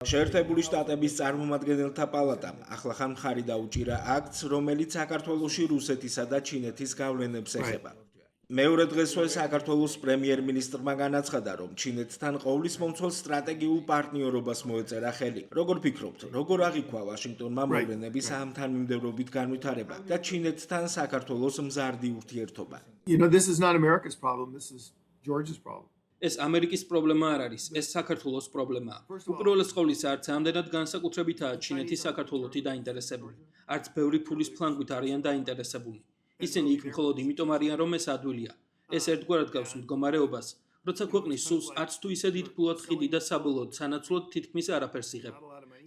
შეერთებული შტატების წარმომადგენელთა პალატამ ახლახან მხარი დაუჭირა აქტს, რომელიც საქართველოში რუსეთისა და ჩინეთის გავლენებს ეხება. მეორე დღესვე საქართველოს პრემიერ-მინისტრმა განაცხადა, რომ ჩინეთთან ყოვლისმომცველ სტრატეგიულ პარტნიორობას მოეწერა ხელი. როგორ ფიქრობთ, როგორ აღიქვა ვაშინგტონმა მოვლენების ამ თანმიმდევრობით განვითარება და ჩინეთთან საქართველოს მზარდი ურთიერთობა? This is not America's problem, this is George's problem. ეს ამერიკის პრობლემა არ არის, ეს საქართველოს პრობლემაა. უპირველეს ყოვლისა, არც ამდენად განსაკუთრებითაა ჩინეთი საქართველოთი დაინტერესებული. არც ბევრი ფულის ფლანგვით არიან დაინტერესებული. ისინი იქ მხოლოდ იმიტომ არიან, რომ ეს ადვილია. ეს ერთგვარად გავს მდგომარეობას, როცა ქვეყნის სულს არც თუ ისე დიდ ფულად ხიდი და საბოლოოდ სანაცვლოდ თითქმის არაფერს იღებ.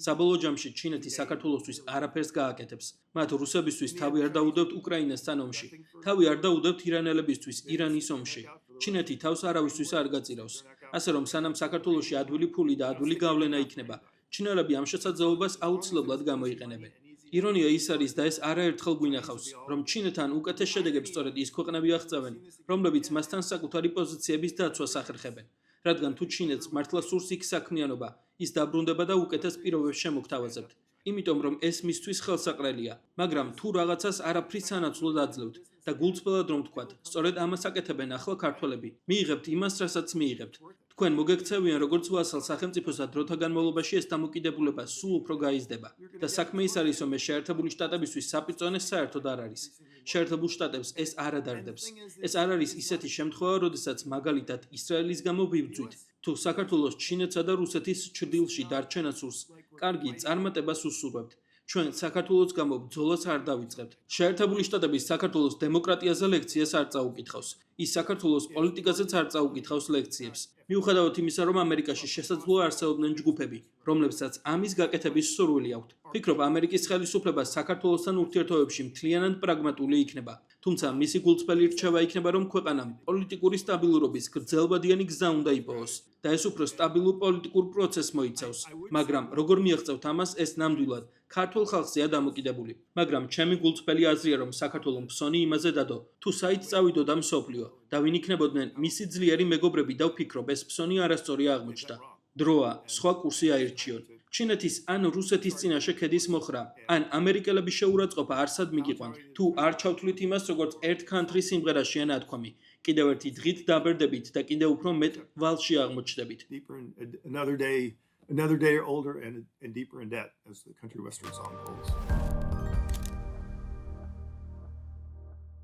საბოლოო ჯამში ჩინეთი საქართველოსთვის არაფერს გააკეთებს. მათ რუსებისთვის თავი არ დაუდევთ უკრაინასთან ომში, თავი არ დაუდევთ ირანელებისთვის ირანის ომში. ჩინეთი თავს არავისთვის არ გაწირავს. ასე რომ სანამ საქართველოში ადვილი ფული და ადვილი გავლენა იქნება, ჩინელები ამ შესაძლებლობას აუცილებლად გამოიყენებენ. ირონია ის არის და ეს არაერთხელ გვინახავს, რომ ჩინეთთან უკეთეს შედეგებს სწორედ ის ქვეყნები აღწევენ, რომლებიც მასთან საკუთარი პოზიციების დაცვას ახერხებენ. რადგან თუ ჩინეთს მართლა სურს იქ საქმიანობა, ის დაბრუნდება და უკეთეს პირობებს შემოგთავაზებთ. იმიტომ რომ ეს მისთვის ხელსაყრელია, მაგრამ თუ რაღაცას არაფრის სანაცვლოდ აძლევთ და გულწრფელად რომ ვთქვათ, სწორედ ამას აკეთებენ ახლა ქართველები. მიიღებთ იმას, რასაც მიიღებთ. თქვენ მოგექცევიან როგორც ვასალ სახელმწიფოს და დროთა განმავლობაში ეს დამოკიდებულება სულ უფრო გაიზრდება და საქმე ის არის, რომ ეს შეერთებული შტატებისთვის საპიწონე საერთოდ არ არის. შეერთებულ შტატებს ეს არ ადარდებს. ეს არ არის ისეთი შემთხვევა, როდესაც მაგალითად ისრაელის გამო ვიბრძვით. თუ საქართველოს ჩინეთსა და რუსეთის ჩრდილში დარჩენა სურს, კარგი წარმატებას უსურვებთ. ჩვენ საქართველოს გამო ბრძოლას არ დავიწყებთ. შეერთებული შტატების საქართველოს დემოკრატიაზე ლექციას არ წაუკითხავს. ის საქართველოს პოლიტიკაზეც არ წაუკითხავს ლექციებს. მიუხედავად იმისა, რომ ამერიკაში შესაძლოა არსებობდნენ ჯგუფები, რომლებსაც ამის გაკეთების სურვილი აქვთ. ფიქრობ, ამერიკის ხელისუფლება საქართველოსთან ურთიერთობებში მთლიანად პრაგმატული იქნება. თუმცა მისი გულწრფელი რჩევა იქნება, რომ ქვეყანამ პოლიტიკური სტაბილურობის გრძელვადიანი გზა უნდა იპოვოს და ეს უფრო სტაბილურ პოლიტიკურ პროცესს მოიცავს. მაგრამ როგორ მიაღწევთ ამას, ეს ნამდვილად ქართულ ხალხზეა დამოკიდებული. მაგრამ ჩემი გულწრფელი აზრია, რომ საქართველოს მსონი იმაზე დადო, თუ საით წავიდო და მსოფლიო და ვინ იქნებოდნენ მისი ძლიერი მეგობრები და ვფიქრობ, ეს მსონი არასწორი აღმოჩნდა. დროა, სხვა კურსი აირჩიონ. ჩინეთის ან რუსეთის წინაშე ქედის მოხრა, ან ამერიკელების შეურაცხყოფა არსად მიგიყვანთ. თუ არ ჩავთვლით იმას, როგორც ერთ country სიმღერაშია ნათქვამი, კიდევ ერთი დღით დაბერდებით და კიდევ უფრო მეტ ვალში აღმოჩნდებით. Another day older and deeper in debt, as the country western song goes.